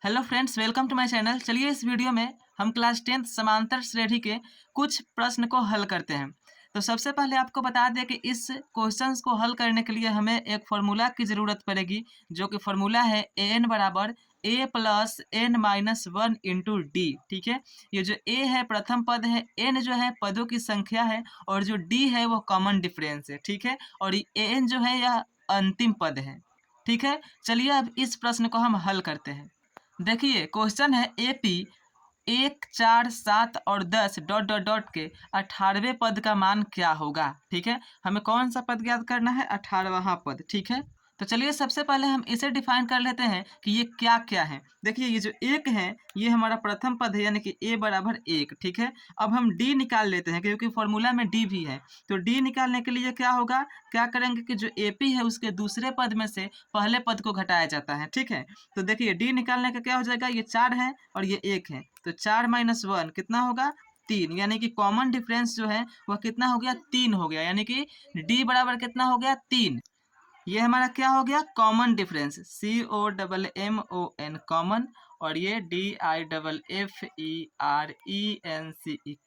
Hello friends, welcome to my channel. चलिए इस video में हम क्लास 10th समांतर श्रेणी के कुछ प्रश्न को हल करते हैं। तो सबसे पहले आपको बता दें कि इस क्वेश्चंस को हल करने के लिए हमें एक फार्मूला की ज़रूरत पड़ेगी, जो कि फार्मूला है an बराबर a plus n minus one into D. ठीक है, ये जो a है प्रथम पद है, n जो है पदों की संख्या है और जो d है वो कॉमन डिफरेंस है। ठीक है, और ये an जो है यह अंतिम पद है। ठीक है, चलिए अब इस प्रश्न को हम हल करते हैं। देखिए क्वेश्चन है एपी 1, 4, 7 और 10 डॉट डॉट डॉट के 18वें पद का मान क्या होगा। ठीक है, हमें कौन सा पद ज्ञात करना है? 18वां पद। ठीक है, तो चलिए सबसे पहले हम इसे डिफाइन कर लेते हैं कि ये क्या क्या है। देखिए ये जो एक है ये हमारा प्रथम पद है, यानी कि a बराबर 1। ठीक है, अब हम d निकाल लेते हैं क्योंकि फॉर्मूला में d भी है। तो d निकालने के लिए क्या होगा, क्या करेंगे कि जो ap है उसके दूसरे पद में से पहले पद को घटाया जाता है। ठीक है, तो देखिए d निकालने का क्या हो जाएगा, ये 4 है और ये 1 है, तो 4 माइनस 1 कितना होगा? 3। यानी कि कॉमन डिफरेंस जो है वह कितना हो गया? 3 हो गया, यानी कि d बराबर कितना हो गया? 3। ये हमारा क्या हो गया? कॉमन डिफरेंस, COMMON कॉमन, और ये DIFFERENCE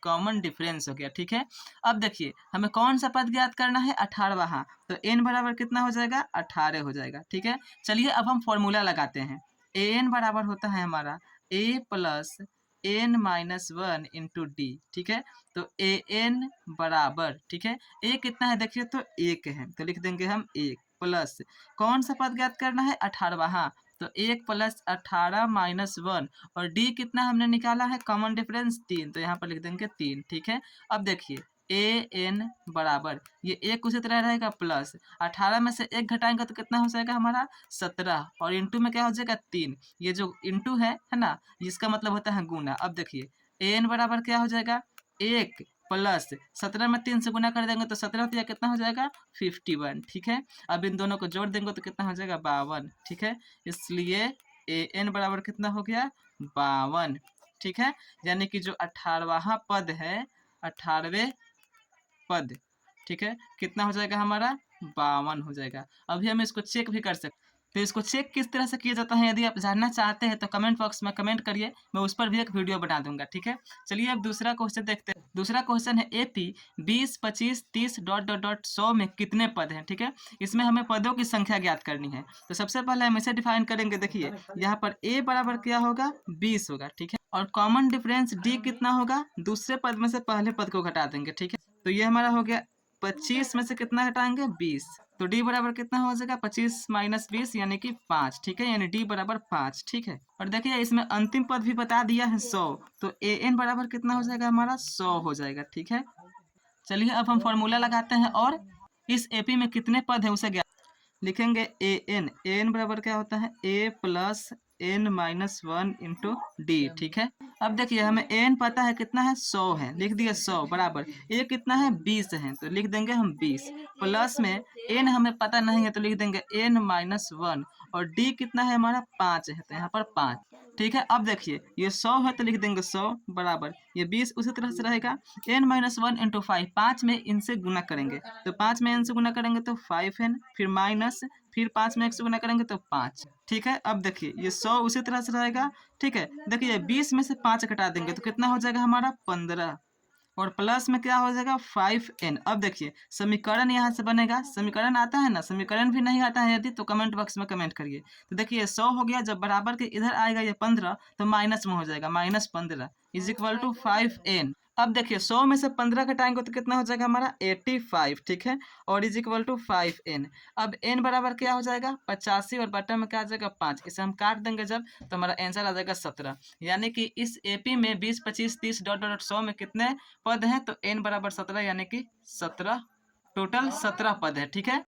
कॉमन डिफरेंस हो गया। ठीक है, अब देखिए हमें कौन सा पद ज्ञात करना है? 18वां। तो n बराबर कितना हो जाएगा? 18 हो जाएगा। ठीक है, चलिए अब हम फॉर्मूला लगाते हैं। an बराबर होता है हमारा a plus n minus one into D. ठीक है, तो ए एन बराबर, ठीक है, ए कितना है देखिए, तो 1 है, तो लिख देंगे हम 1 प्लस कौन सा पद ज्ञात करना है? 18वां। तो 1 प्लस 18 माइनस 1, और डी कितना हमने निकाला है? कॉमन डिफरेंस 3, तो यहाँ पर लिख देंगे 3। ठीक है, अब देखिए ए एन बराबर ये एक उसी तरह रहेगा प्लस 18 में से 1 घटाएंगे तो कितना हो जाएगा हमारा? 17, और इंटू में क्या हो जाएगा? 3। ये जो इंटू है ना, इसका मतलब होता है गुना। अब देखिए ए एन बराबर क्या हो जाएगा? 1 प्लस 17 में 3 से गुना कर देंगे तो 17 तो यह कितना हो जाएगा? 51। ठीक है, अब इन दोनों को जोड़ देंगे तो कितना हो जाएगा? 52। ठीक है, इसलिए ए एन बराबर कितना हो गया? 52। ठीक है, यानी कि जो 18वां पद है, 18वें पद, ठीक है, कितना हो जाएगा हमारा? 52 हो जाएगा। अभी हम इसको चेक भी कर सकते हैं। तो इसको चेक किस तरह से किया जाता है, यदि आप जानना चाहते हैं तो कमेंट बॉक्स में कमेंट करिए, मैं उस पर भी एक वीडियो बना दूंगा। ठीक है, चलिए अब दूसरा क्वेश्चन देखते हैं। दूसरा क्वेश्चन है एपी 20, 25, 30 डॉट डॉट डॉट 100 में कितने पद हैं। ठीक है, इसमें हमें पदों की संख्या ज्ञात करनी है। तो सबसे पहले हम इसे डिफाइन करेंगे। देखिए यहाँ पर ए बराबर क्या होगा? 20 होगा। ठीक है, और कॉमन डिफरेंस डी कितना होगा? दूसरे पद में से पहले पद को घटा देंगे। ठीक है, तो ये हमारा हो गया 25 में से कितना घटाएंगे? 20, तो d बराबर कितना हो जाएगा? 25 माइनस 20 यानी कि 5। ठीक है, यानी d बराबर 5। ठीक है, और देखिए इसमें अंतिम पद भी बता दिया है 100, तो ए एन बराबर कितना हो जाएगा हमारा? 100 हो जाएगा। ठीक है, चलिए अब हम फॉर्मूला लगाते हैं और इस एपी में कितने पद है उसे ज्ञात लिखेंगे। ए एन बराबर क्या होता है? A plus n minus one into D. ठीक है, अब देखिए हमें एन पता है कितना है? 100 है, लिख दिए 100 बराबर ए कितना है? 20 है, तो लिख देंगे हम 20 प्लस में एन हमें पता नहीं है तो लिख देंगे एन माइनस वन, और डी कितना है हमारा? 5 है, तो यहाँ पर 5। ठीक है, अब देखिए ये 100 है तो लिख देंगे 100 बराबर ये 20 उसी तरह से रहेगा एन माइनस वन इंटू 5, 5 में इनसे गुना करेंगे तो 5 में एन से गुना करेंगे तो 5n, फिर माइनस, फिर 5 में 1 से गुना करेंगे तो 5। ठीक है, अब देखिए ये 100 उसी तरह से रहेगा। ठीक है, देखिए 20 में से 5 घटा देंगे तो कितना हो जाएगा हमारा? 15, और प्लस में क्या हो जाएगा? 5n। अब देखिए समीकरण यहाँ से बनेगा, समीकरण आता है ना, समीकरण भी नहीं आता है यदि तो कमेंट बॉक्स में कमेंट करिए। तो देखिए 100 हो गया, जब बराबर के इधर आएगा ये 15 तो माइनस में हो जाएगा, minus 15 is equal to 5n। अब देखिए 100 में से 15 घटाएंगे तो कितना हो जाएगा हमारा? 85। ठीक है, और इज इक्वल टू 5n। अब n बराबर क्या हो जाएगा? 85, और बटा में क्या आ जाएगा? 5। इसे हम काट देंगे जब तो हमारा आंसर आ जाएगा 17। यानी कि इस एपी में 20, 25, 30 डॉट डॉट 100 में कितने पद हैं? तो n बराबर 17, यानी कि 17, टोटल 17 पद है। ठीक है।